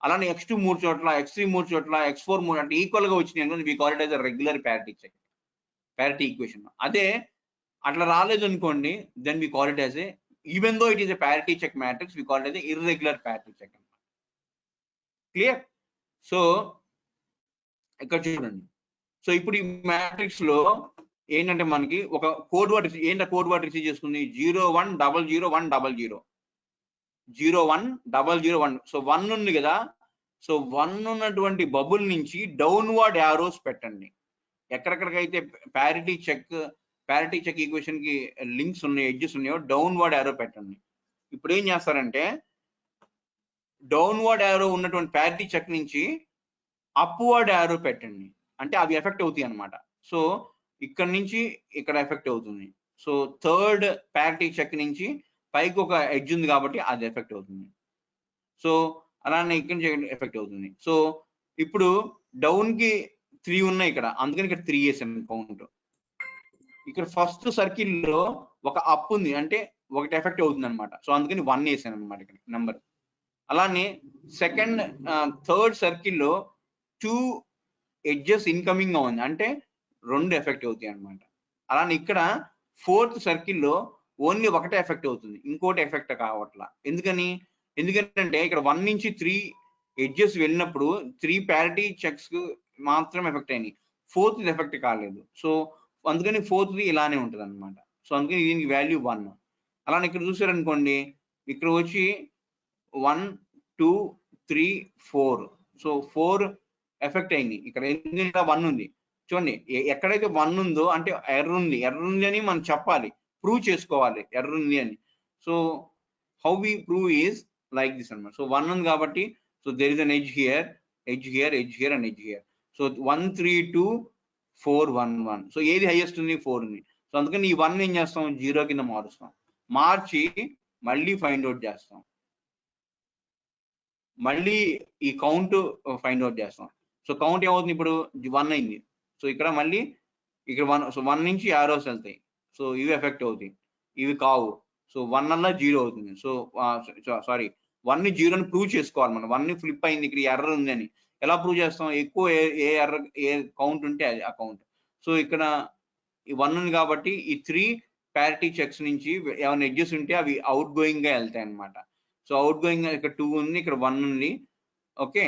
S2: అలానే x2 3 చోట్ల, x3 3 చోట్ల, x4 3 అంటే ఈక్వల్ గా వచ్చినాయి అనుకోండి. We call it as regular parity check, parity equation. అదే అట్లా రాలేదు అనుకోండి, then we call it as a, even though it is a parity check matrix, we call it as a irregular parity check అన్నమాట. Clear? So ఇక్కడ చూడండి. So ఇప్పుడు ఈ matrix లో ఏంటంటే మనకి ఒక code word, code word receive చేసుకుంది 01001000 01001001. సో 1 ఉంది కదా, సో 1 ఉన్నటువంటి బబుల్ నుంచి డౌన్వర్డ్ యారోస్ పెట్టండి. ఎక్కడెక్కడికైతే ప్యారిటీ చెక్ ఈక్వేషన్ కి లింక్స్ ఉన్నాయి, ఎడ్జెస్ ఉన్నాయో డౌన్వర్డ్ యారో పెట్టండి. ఇప్పుడు ఏం చేస్తారంటే డౌన్వర్డ్ యారో ఉన్నటువంటి ప్యారిటీ చెక్ నుంచి అప్వర్డ్ యారో పెట్టండి, అంటే అవి ఎఫెక్ట్ అవుతాయి అన్నమాట. సో ఇక్కడ నుంచి ఇక్కడ ఎఫెక్ట్ అవుతుంది. సో థర్డ్ ప్యారిటీ చెక్ నుంచి పైకి ఒక ఎడ్జ్ ఉంది కాబట్టి అది ఎఫెక్ట్ అవుతుంది. సో అలానే ఇక్కడ నుంచి ఎఫెక్ట్ అవుతుంది. సో ఇప్పుడు డౌన్ కి 3 ఉన్నాయి ఇక్కడ, అందుకని ఇక్కడ 3 వేసాను కౌంట్. ఇక్కడ ఫస్ట్ సర్కిల్ లో ఒక అప్ ఉంది అంటే ఒకటి ఎఫెక్ట్ అవుతుంది అనమాట. సో అందుకని 1 వేసాను అనమాట ఇక్కడ నెంబర్. అలానే థర్డ్ సర్కిల్ లో 2 ఎడ్జెస్ ఇన్కమింగ్ గా ఉంది అంటే 2 ఎఫెక్ట్ అవుతాయి అనమాట. అలానే ఇక్కడ ఫోర్త్ సర్కిల్ లో ఓన్లీ ఒకటే ఎఫెక్ట్ అవుతుంది, ఇంకోటి ఎఫెక్ట్ కావట్లా. ఎందుకంటే ఇక్కడ 1 నుంచి 3 ఎడ్జెస్ వెళ్ళినప్పుడు 3 ప్యారిటీ చెక్స్ మాత్రం ఎఫెక్ట్ అయినాయి, ఫోర్త్ ఎఫెక్ట్ కాలేదు. సో అందుకని ఫోర్త్ ఇలానే ఉంటుంది అనమాట. సో అందుకని దీనికి వాల్యూ 1. అలానే ఇక్కడ చూసారనుకోండి, ఇక్కడ వచ్చి 1 2 3 4. సో 4 ఎఫెక్ట్ అయింది. ఇక్కడ ఎందుకంటే 1 ఉంది చూడండి. ఎక్కడైతే 1 ఉందో అంటే ఎర్రర్ ఉంది అని మనం చెప్పాలి, ప్రూవ్ చేసుకోవాలి ఎర్రర్ ఉంది అని. So how we prove is like this అన్నమాట. సో 1 ఉంది కాబట్టి so there is an edge here and edge here. So 1 3 2 4 1 1. So ఏది హైయెస్ట్ ఉంది? 4 ఉంది. సో అందుకని ఈ 1 ఏం చేస్తాం? 0 కింద మారుస్తాం. మార్చి మళ్ళీ ఫైండ్ అవుట్ చేస్తాం, మళ్ళీ ఈ కౌంట్ ఫైండ్ అవుట్ చేస్తాం. సో కౌంట్ ఏమవుతుంది? ఇప్పుడు 1 అయింది. సో ఇక్కడ మళ్ళీ ఇక్కడ 1. సో 1 నుంచి arrows వెళ్తాయి. సో ఇవి ఎఫెక్ట్ అవుతాయి, ఇవి కావు. సో 1 అలా 0 అవుతుంది. సో సారీ 1 ని 0 అని ప్రూవ్ చేసుకోవాలి మనం. 1 ని ఫ్లిప్ అయింది, ఇక్కడ ఎర్రర్ ఉంది అని ఎలా ప్రూవ్ చేస్తాం? ఎక్కువ ఏ కౌంట్ ఉంటే అది ఆ కౌంట్. సో ఇక్కడ ఈ 1 ఉంది కాబట్టి ఈ 3 ప్యారిటీ చెక్స్ నుంచి ఏమైనా ఎడ్జెస్ ఉంటే అవి అవుట్ గోయింగ్ గా వెళ్తాయి అన్నమాట. సో అవుట్ గోయింగ్ ఇక్కడ 2 ఉంది, ఇక్కడ 1 ఉంది. ఓకే,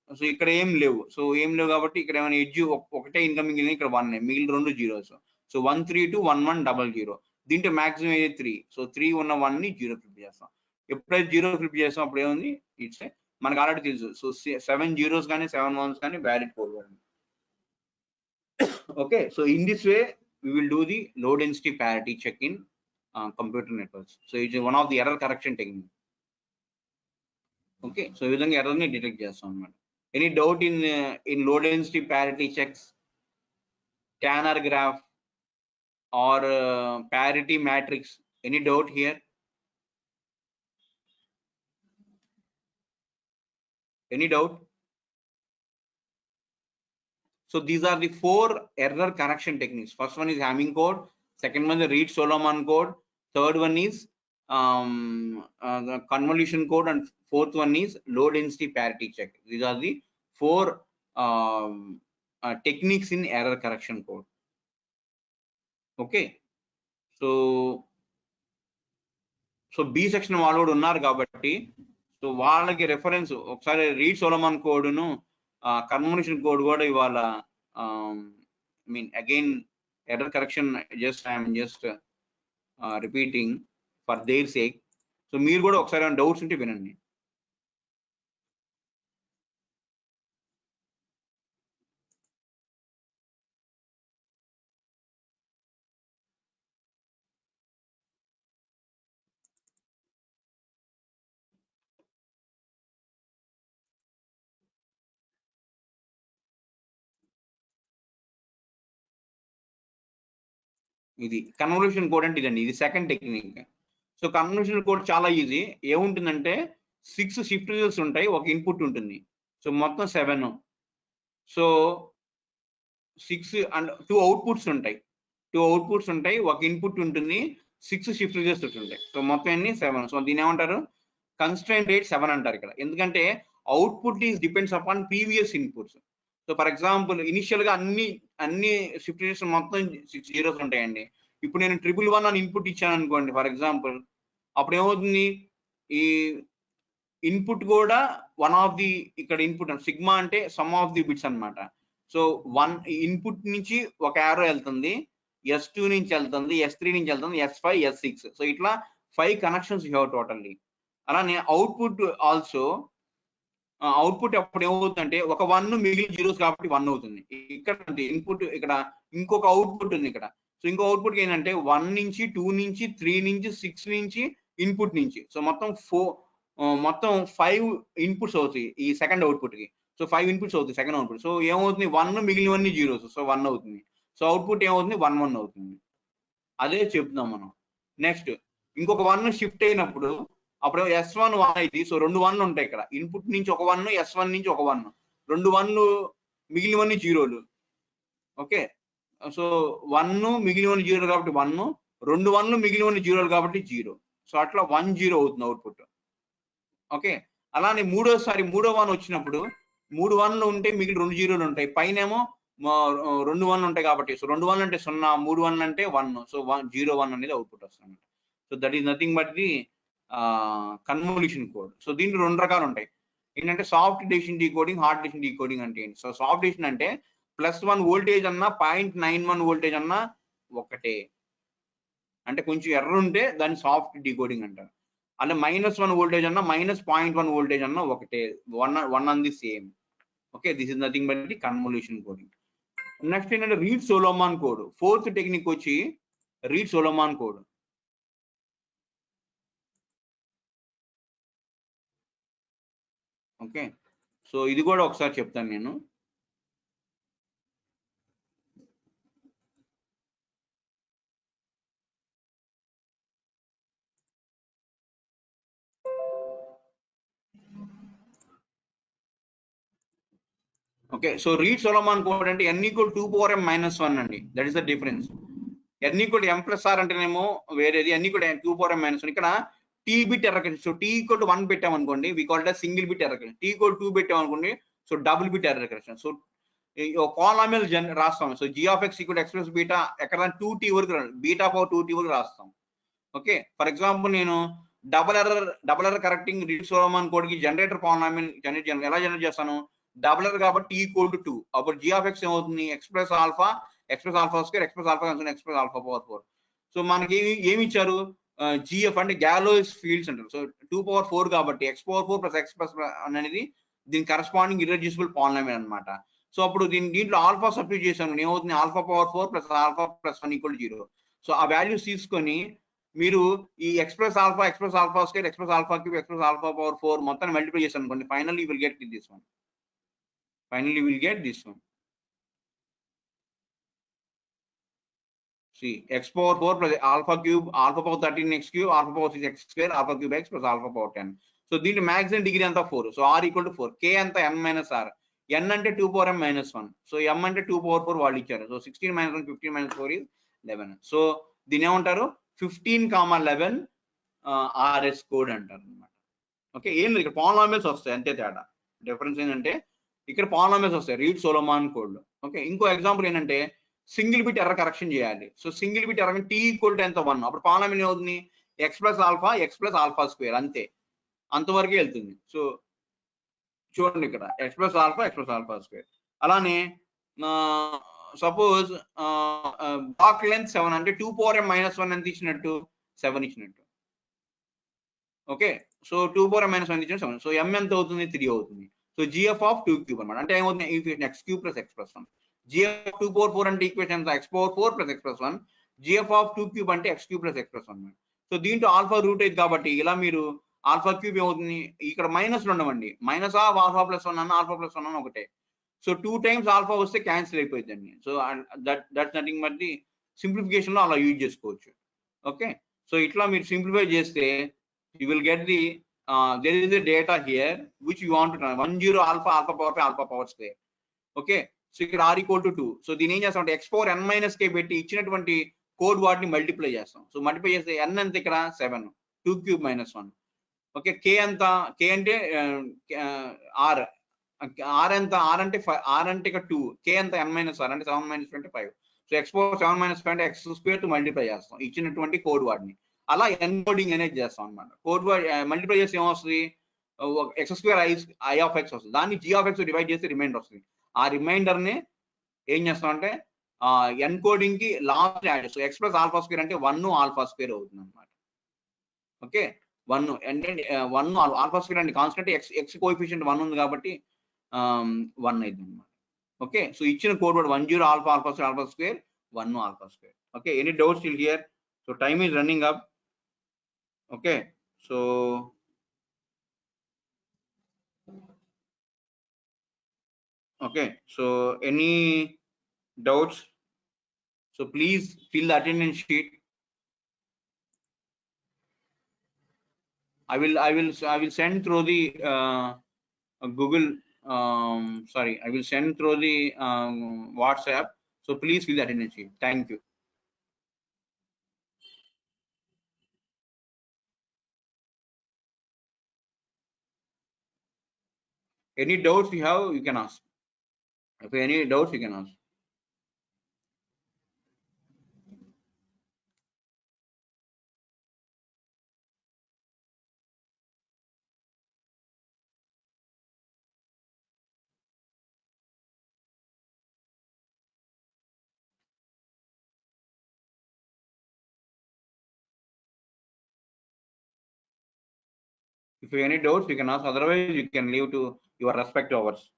S2: సో ఇక్కడ ఏం లేవు. సో ఏం లేవు కాబట్టి ఇక్కడ ఏమైనా ఎడ్జ్ ఒకటే ఇన్కమింగ్, ఇక్కడ 1, మిగిలిన 2 జీరోస్. సో 1 3 2 1 1 0 0. దీంట్లో మాక్సిమం ఏది? 3. సో 3 ఉన్న 1 ని 0 ఫ్లిప్ చేస్తాం. ఎప్పుడైతే 0 ఫ్లిప్ చేస్తాం అప్పుడు ఏముంది? ఇట్స్ మనకు ఆల్రెడీ తెలుసు. సో 7 zeros కానీ 7 1s కానీ valid forward. Okay, so in this way we will do the low density parity check in computer networks. So it is one of the error correction technique. Okay, so ఈ విధంగా error ని detect చేస్తాం అన్నమాట. Any doubt in low density parity checks, Tanner graph or parity matrix? Any doubt here? Any doubt? So these are the 4 error correction techniques. First one is Hamming code, second one is Reed-Solomon code, third one is the convolution code, and fourth one is low density parity check. These are the 4 techniques in error correction code. Okay, so B section వాళ్ళు కూడా ఉన్నారు కాబట్టి so వాళ్ళకి reference ఒకసారి Reed-Solomon code ను convolution code కూడా ఇవాళ again error correction I'm just repeating for their sake. So మీరు కూడా ఒకసారి ఏమైనా డౌట్స్ ఉంటే వినండి. ఇది కన్వల్యూషన్ కోడ్ అంటే ఇదండి, ఇది second technique. So convolution code చాలా ఈజీ. ఏముంటుందంటే 6 షిఫ్ట్ రిజల్ట్స్ ఉంటాయి, ఒక ఇన్పుట్ ఉంటుంది. సో మొత్తం 7. సో 6 అండ్ 2 అవుట్పుట్స్ ఉంటాయి, ఒక ఇన్పుట్ ఉంటుంది, 6 షిఫ్ట్ రిజల్ట్స్ ఉంటాయి. సో మొత్తం అన్ని 7. సో దీని ఏమంటారు? కన్స్ట్రైన్ రేట్ 7 అంటారు ఇక్కడ. ఎందుకంటే output is depends upon previous inputs. So for example initial గా అన్ని షిఫ్ట్ రిజల్ట్స్ మొత్తం 6 zeros ఉంటాయండి. ఇప్పుడు నేను 111 అని ఇన్పుట్ ఇచ్చాను అనుకోండి ఫర్ ఎగ్జాంపుల్, అప్పుడు ఏమవుతుంది? ఈ ఇన్పుట్ కూడా వన్ ఆఫ్ ది, ఇక్కడ ఇన్పుట్ సిగ్మా అంటే సమ్ ఆఫ్ ది బిట్స్ అన్నమాట. సో ఇన్పుట్ నుంచి ఒక యారో వెళ్తుంది, S2 నుంచి వెళ్తుంది, S3 నుంచి వెళ్తుంది, S5 S6. సో ఇట్లా 5 కనెక్షన్స్ యూ హ్యావ్ టోటల్లీ. అలానే అవుట్పుట్ ఆల్సో, అవుట్పుట్ అప్పుడు ఏమవుతుందంటే ఒక 1 మిగిలిన జీరోస్ కాబట్టి 1 అవుతుంది. ఇక్కడ ఇన్పుట్, ఇక్కడ ఇంకొక అవుట్పుట్ ఉంది ఇక్కడ. సో ఇంకో అవుట్పుట్ ఏంటంటే 1 నుంచి 2 నుంచి 3 నుంచి 6 నుంచి ఇన్పుట్ నుంచి. సో మొత్తం 5 ఇన్పుట్స్ అవుతాయి ఈ సెకండ్ అవుట్పుట్ కి. సో 5 ఇన్పుట్స్ అవుతాయి సెకండ్ అవుట్పుట్. సో ఏమవుతుంది? 1 మిగిలినవన్నీ జీరోస్. సో 1 అవుతుంది. సో అవుట్పుట్ ఏమవుతుంది? 1 1 అవుతుంది. అదే చెప్తున్నాం మనం. నెక్స్ట్ ఇంకొక 1 షిఫ్ట్ అయినప్పుడు అప్పుడు S1 1 అయింది. సో 2 1లు ఉంటాయి ఇక్కడ. ఇన్పుట్ నుంచి ఒక 1, S1 నుంచి ఒక 1, 2 1లు మిగిలినవన్నీ జీరోలు. ఓకే, సో 1 మిగిలినవన్నీ జీరోలు కాబట్టి 1, 2 1లు మిగిలినవన్నీ జీరోలు కాబట్టి 0. సో అట్లా 1 0 అవుతుంది అవుట్పుట్. ఓకే, అలానే మూడో 1 వచ్చినప్పుడు 3 1లు ఉంటే మిగిలిన 2 జీరోలు ఉంటాయి. పైన ఏమో 2 1లు ఉంటాయి కాబట్టి సో 2 1లు అంటే 0, 3 1లు అంటే 1. సో 0 1 అనేది అవుట్పుట్ వస్తుంది. So that is nothing but the convolution code. So దీంట్లో 2 రకాలు ఉంటాయి. ఏంటంటే soft decision decoding, hard decision decoding అంటే ఏంటి? సో సాఫ్ట్ డెసిషన్ అంటే +1 వోల్టేజ్ అన్నా 0.91 వోల్టేజ్ అన్నా ఒకటే, అంటే కొంచెం ఎర్రర్ ఉంటే దాన్ని సాఫ్ట్ డీకోడింగ్ అంటారు. అంటే -1 వోల్టేజ్ అన్న -0.1 వోల్టేజ్ అన్న ఒకటే, one on the same. Okay, this is nothing but the convolution coding. Next ఏంటంటే Reed Solomon code. Fourth technique వచ్చి Reed Solomon code. Okay, so ఇది కూడా ఒకసారి చెప్తాను నేను. Okay, so Reed Solomon code అంటే n equal 2 power m minus 1 అండి. That is the difference. n equal m plus r అంటేనేమో వేరేది, n equal 2 power m minus 1. ఇక్కడ t bit error. So t equal to 1 పెట్టాం అనుకోండి, we call it single bit error. t equal 2 పెట్టాం అనుకోండి, so double bit error correction. So polynomial రాస్తాం. So g of x equal x plus beta ఎక్కడ 2t వరకు, beta power 2t వరకు రాస్తాం. Okay, for example నేను double error correcting Reed Solomon code కి generator polynomial ఎలా జనరేట్ చేస్తాను? Double error కాబట్టి t ఈక్వల్ టు 2, అప్పుడు g ఆఫ్ x ఏమవుతుంది? x plus alpha square, x plus alpha power 4. So మనకి ఏమి ఇచ్చారు? జిఎఫ్ అంటే గ్యాలోస్ ఫీల్డ్స్ అంటారు. సో 2 పవర్ 4 కాబట్టి x power 4 plus x plus అనేది దీని కరస్పాండింగ్ ఇర్రెడ్యూసిబుల్ పాలినామియల్ అన్నమాట. సో అప్పుడు దీంట్లో ఆల్ఫా సబ్స్టిట్యూట్ చేశాను, ఏమవుతుంది? Alpha power 4 plus alpha plus 1 equal 0. So ఆ వాల్యూస్ తీసుకొని మీరు ఈ x plus alpha square, x plus alpha cube, x plus alpha power 4 మొత్తాన్ని మల్టిప్లై చేశాను అనుకోండి, finally will get this one. See, x power 4 plus alpha cube, alpha power 13x cube, alpha power 6x square, alpha cube x plus alpha power 10. So దీని maximum degree అంతా 4. So r equal to 4. K అంతా n minus r. n అంటే 2 power m minus 1. So m అంటే 2 power 4 వాళ్ళు ఇచ్చారు. So 16 minus 1, 15 minus 4 is 11. So దీని ఏమంటారు? 15,11 RS code అంటారు అన్నమాట. ఓకే, ఏం లేదు, ఇక్కడ పాలినామియల్స్ వస్తాయి అంతే తేడా. డిఫరెన్స్ ఏంటంటే ఇక్కడ పాలినామియల్స్ వస్తాయి రీడ్ సోలోమాన్ కోడ్ లో. ఓకే, ఇంకో ఎగ్జాంపుల్ ఏంటంటే సింగిల్ బిట్ ఎర్రర్ కరెక్షన్ చేయాలి. So single bit error t equal to ఎంత 1, అప్పుడు పాలినామియల్ ఏమవుతుంది? x ప్లస్ ఆల్ఫా స్క్వేర్, అంతే, అంతవరకే వెళ్తుంది. సో చూడండి ఇక్కడ x ప్లస్ ఆల్ఫా స్క్వేర్. అలానే సపోజ్ బ్లాక్ లెంత్ 7 అంటే 2 పవర్ m మైనస్ 1 ఎంత ఇచ్చినట్టు? 7 ఇచ్చినట్టు. Okay, so 2 power m minus 1 ఇచ్చిన 7. సో m ఎంత అవుతుంది? 3 అవుతుంది. సో gf ఆఫ్ 2 క్యూబ్ అనమాట. అంటే ఏమవుతుంది? Equation x cube plus x plus 1. gf of 2 power 4 అంటే ఈక్వేషన్ ఎంత? x power 4 plus x plus 1. gf of 2 cube అంటే x cube plus x plus 1. So దీంట్లో ఆల్ఫా రూట్ అయితే కాబట్టి ఇలా మీరు ఆల్ఫా క్యూబ్ ఏమవుతుంది? ఇక్కడ మైనస్ ఉండవండి, మైనస్ ఆఫ్ ఆల్ఫా ప్లస్ 1 అన్న ఆల్ఫా ప్లస్ 1 అన్న ఒకటే. సో 2 టైమ్స్ ఆల్ఫా వస్తే క్యాన్సిల్ అయిపోయిందండి. So that's nothing but the simplification లో అలా యూజ్ చేసుకోవచ్చు. ఓకే, సో ఇట్లా మీరు సింప్లిఫై చేస్తే you will get the there is a data here which you want to run 10 alpha power square. Okay, so ఇక్కడ r equal to 2. So దీని ఏం చేస్తాం అంటే x power n minus k పెట్టి ఇచ్చినటువంటి కోడ్ వాటిని మల్టిప్లై చేస్తాం. సో మల్టిప్లై చేస్తే n అంత ఇక్కడ 7, 2 క్యూబ్ మైనస్ 1. ఓకే, k అంత, k అంటే r ఎంత? r అంటే ఇక్కడ 2, k అంత n మైనస్ r అంటే 7 మైనస్ 2 అంటే 5. సో x పవర్ 7 మైనస్ 5 అంటే x స్క్వేర్ తో మల్టిప్లై చేస్తాం ఇచ్చినటువంటి కోడ్ వాటిని. అలా ఎన్కోడింగ్ అనేది చేస్తాం అనమాట. కోడ్ మల్టిప్లై చేస్తే ఏమొస్తుంది? X square I of X వస్తుంది. దాన్ని జీ ఆఫ్ ఎక్స్ డివైడ్ చేస్తే రిమైండర్ వస్తుంది. ఆ రిమైండర్ ని ఏం చేస్తాం అంటే ఎన్కోడింగ్ కి లాస్ట్ యాడ్ చేస్తాం. ఎక్స్ ప్లస్ ఆల్ఫా స్క్వేర్ అంటే 1 ఆల్ఫా స్క్వేర్ అవుతుంది అనమాట. ఓకే, 1 అంటే 1 ఆల్ఫా స్క్వేర్ అంటే కాన్స్టెంట్, ఎక్స్ కోఎఫిషియంట్ 1 ఉంది కాబట్టి 1 అయింది అనమాట. ఓకే, సో ఇచ్చిన code word 10 alpha square 1 alpha square. Okay, any doubts still here? So time is running up. Okay, so any doubts? So please fill the attendance sheet. I will send through the Google. I will send through the WhatsApp. So please fill the attendance sheet. Thank you. Any doubts you have, you can ask. If any doubts, you can ask. If you have any doubts, you can ask. Otherwise, you can leave to your respective hours.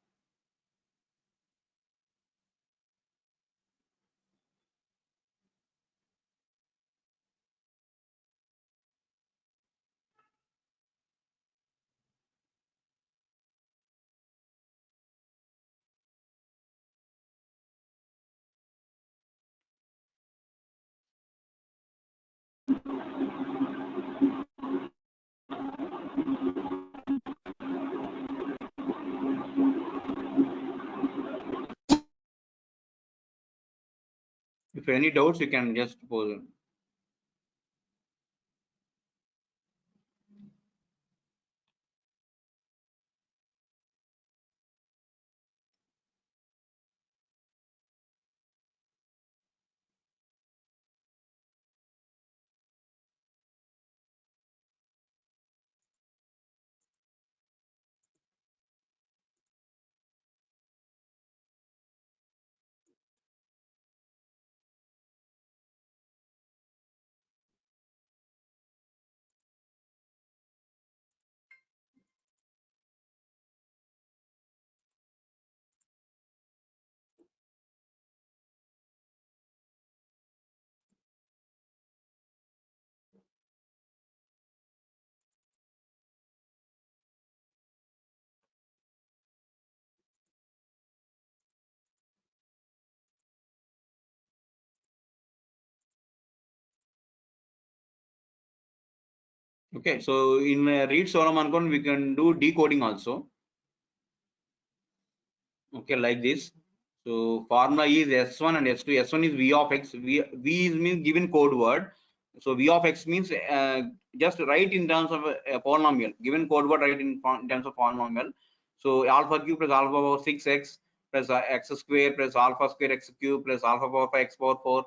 S2: If you have any doubts, you can just pose them. Okay, so in read Solomon code, we can do decoding also. Okay, like this. So formula is S1 and S2. S1 is V of X. V means given code word. So V of X means just write in terms of a polynomial. Given code word, write in terms of polynomial. So alpha cube plus alpha power 6x plus x square plus alpha square x cube plus alpha power 5 x power 4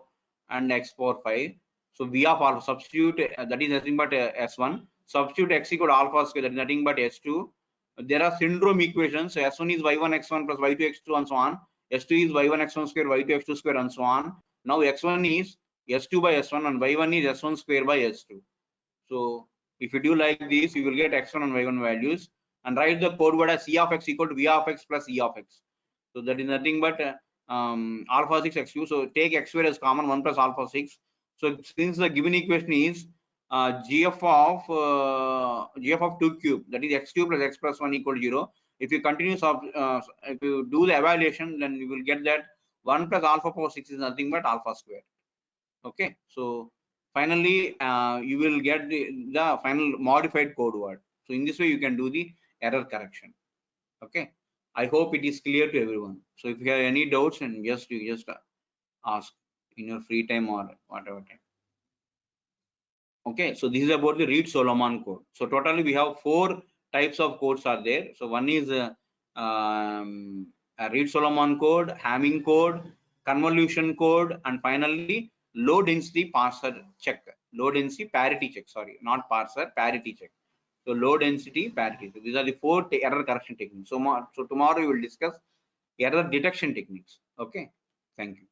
S2: and x power 5. So V of alpha substitute that is nothing but S1. Substitute x equal to alpha square, that is nothing but S2. There are syndrome equations. So S1 is y1 x1 plus y2 x2 and so on. S2 is y1 x1 square, y2 x2 square and so on. Now x1 is S2 by S1 and y1 is S1 square by S2. So if you do like this, you will get x1 and y1 values and write the code word as C of x equal to V of x plus E of x. So that is nothing but alpha 6 x2. So take x square as common, 1 plus alpha 6. So since the given equation is gf of 2 cube, that is x cube plus x plus 1 equal to 0. If you continue if you do the evaluation, then you will get that 1 plus alpha power 6 is nothing but alpha square. Okay, so finally you will get the final modified code word. So in this way you can do the error correction. Okay, I hope it is clear to everyone. So if you have any doubts, and you just ask in your free time or whatever time. Okay, so this is about the read Solomon code. So totally we have 4 types of codes are there. So one is a read Solomon code, Hamming code, convolution code, and finally low density parser check, low density parity check. Sorry, not parser, parity check. So low density parity. So these are the 4 error correction techniques. So tomorrow we will discuss error detection techniques. Okay, thank you.